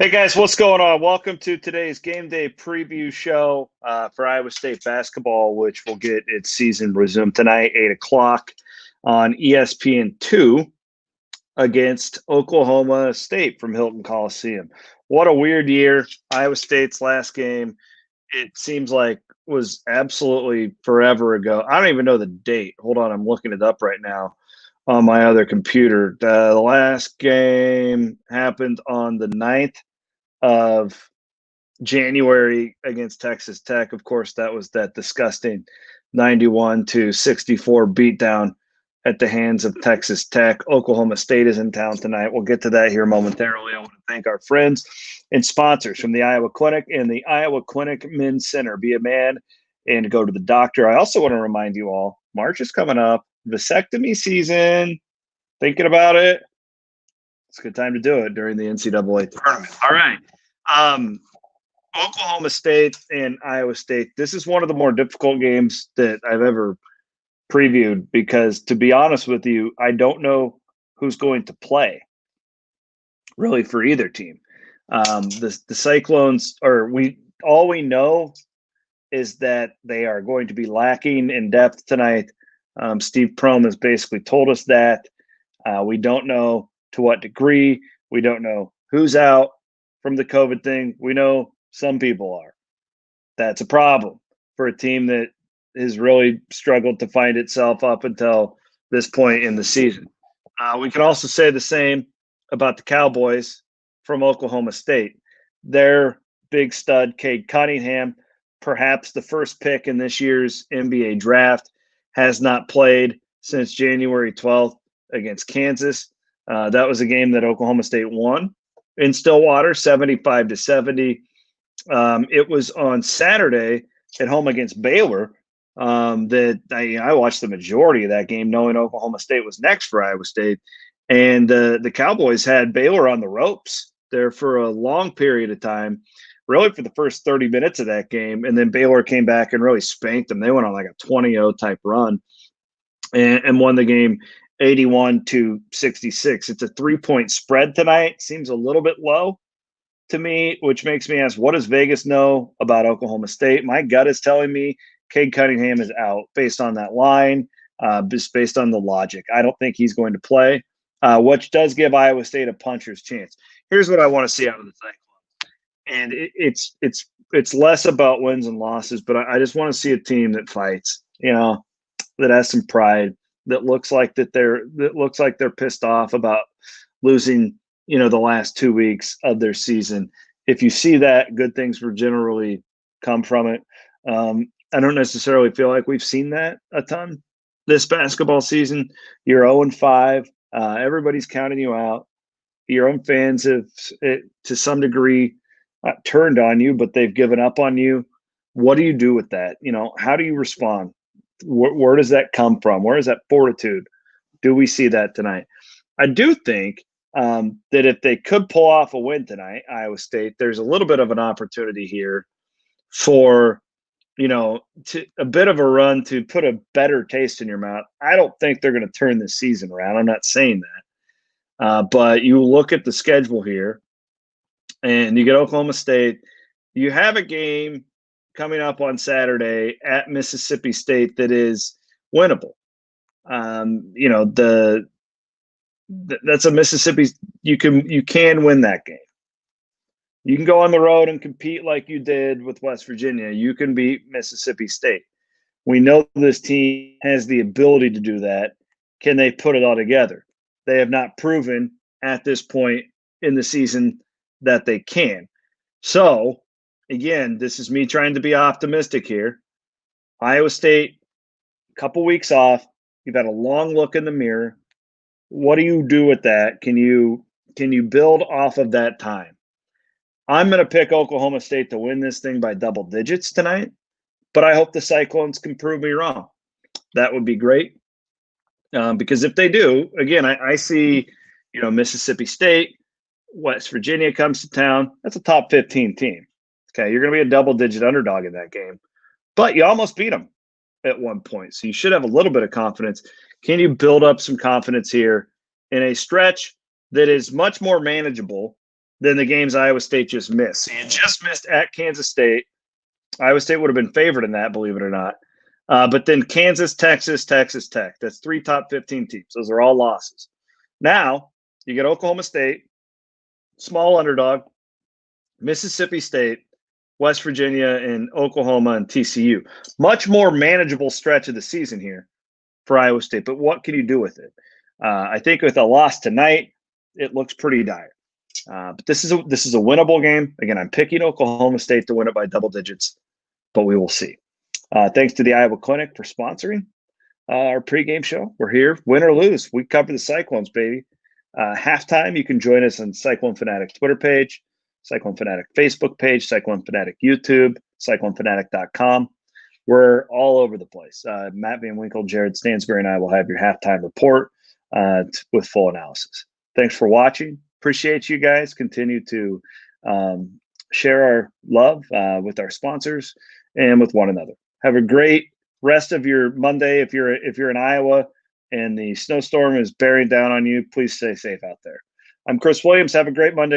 Hey guys, what's going on? Welcome to today's game day preview show for Iowa State basketball, which will get its season resumed tonight, 8 o'clock on ESPN2 against Oklahoma State from Hilton Coliseum. What a weird year. Iowa State's last game, it seems like was absolutely forever ago. I don't even know the date. Hold on, I'm looking it up right now on my other computer. The last game happened on the 9th of January against Texas Tech. Of course, that was that disgusting 91-64 beatdown at the hands of Texas Tech. Oklahoma State is in town tonight. We'll get to that here momentarily. I want to thank our friends and sponsors from the Iowa Clinic and the Iowa Clinic Men's Center. Be a man and go to the doctor. I also want to remind you all, March is coming up. Vasectomy season. Thinking about it? It's a good time to do it during the NCAA tournament. All right. Oklahoma State and Iowa State. This is one of the more difficult games that I've ever previewed because, to be honest with you, I don't know who's going to play really for either team. The Cyclones are all we know is that they are going to be lacking in depth tonight. Steve Prohm has basically told us that. We don't know to what degree. We don't know who's out from the COVID thing. We know some people are. That's a problem for a team that has really struggled to find itself up until this point in the season. We can also say the same about the Cowboys from Oklahoma State. Their big stud, Cade Cunningham, perhaps the first pick in this year's NBA draft, has not played since January 12th against Kansas. That was a game that Oklahoma State won in Stillwater, 75-70. It was on Saturday at home against Baylor that I watched the majority of that game, knowing Oklahoma State was next for Iowa State. And the Cowboys had Baylor on the ropes there for a long period of time, really for the first 30 minutes of that game. And then Baylor came back and really spanked them. They went on like a 20-0 type run and won the game 81-66. It's a 3-point spread tonight. Seems a little bit low to me, which makes me ask, what does Vegas know about Oklahoma State? My gut is telling me Cade Cunningham is out based on that line, just based on the logic. I don't think he's going to play, which does give Iowa State a puncher's chance. Here's what I want to see out of the Cyclone, and it's less about wins and losses, but I just want to see a team that fights, that has some pride, that looks like they're pissed off about losing the last 2 weeks of their season. If you see that, good things will generally come from it. I don't necessarily feel like we've seen that a ton this basketball season. You're 0-5. Everybody's counting you out. Your own fans have, to some degree, not turned on you, but they've given up on you. What do you do with that? How do you respond? Where does that come from? Where is that fortitude? Do we see that tonight? I do think that if they could pull off a win tonight, Iowa State, there's a little bit of an opportunity here for, a bit of a run to put a better taste in your mouth. I don't think they're going to turn this season around. I'm not saying that. But you look at the schedule here and you get Oklahoma State. You have a game coming up on Saturday at Mississippi State that is winnable. That's a Mississippi. You can win that game. You can go on the road and compete like you did with West Virginia. You can beat Mississippi State. We know this team has the ability to do that. Can they put it all together? They have not proven at this point in the season that they can. So, again, this is me trying to be optimistic here. Iowa State, a couple weeks off. You've had a long look in the mirror. What do you do with that? Can you build off of that time? I'm going to pick Oklahoma State to win this thing by double digits tonight, but I hope the Cyclones can prove me wrong. That would be great. Because if they do, again, I see, Mississippi State, West Virginia comes to town. That's a top 15 team. Okay, you're going to be a double-digit underdog in that game. But you almost beat them at one point. So you should have a little bit of confidence. Can you build up some confidence here in a stretch that is much more manageable than the games Iowa State just missed. So you just missed at Kansas State. Iowa State would have been favored in that, believe it or not. But then Kansas, Texas, Texas Tech. That's 3 top 15 teams. Those are all losses. Now you get Oklahoma State, small underdog, Mississippi State, West Virginia, and Oklahoma and TCU. Much more manageable stretch of the season here for Iowa State. But what can you do with it? I think with a loss tonight, it looks pretty dire. But this is a winnable game. Again, I'm picking Oklahoma State to win it by double digits, but we will see. Thanks to the Iowa Clinic for sponsoring our pregame show. We're here, win or lose. We cover the Cyclones, baby. Halftime, you can join us on Cyclone Fanatic Twitter page, Cyclone Fanatic Facebook page, Cyclone Fanatic YouTube, CycloneFanatic.com. We're all over the place. Matt Van Winkle, Jared Stansbury, and I will have your halftime report with full analysis. Thanks for watching. Appreciate you guys. Continue to share our love with our sponsors and with one another. Have a great rest of your Monday. If you're in Iowa and the snowstorm is bearing down on you, please stay safe out there. I'm Chris Williams. Have a great Monday night.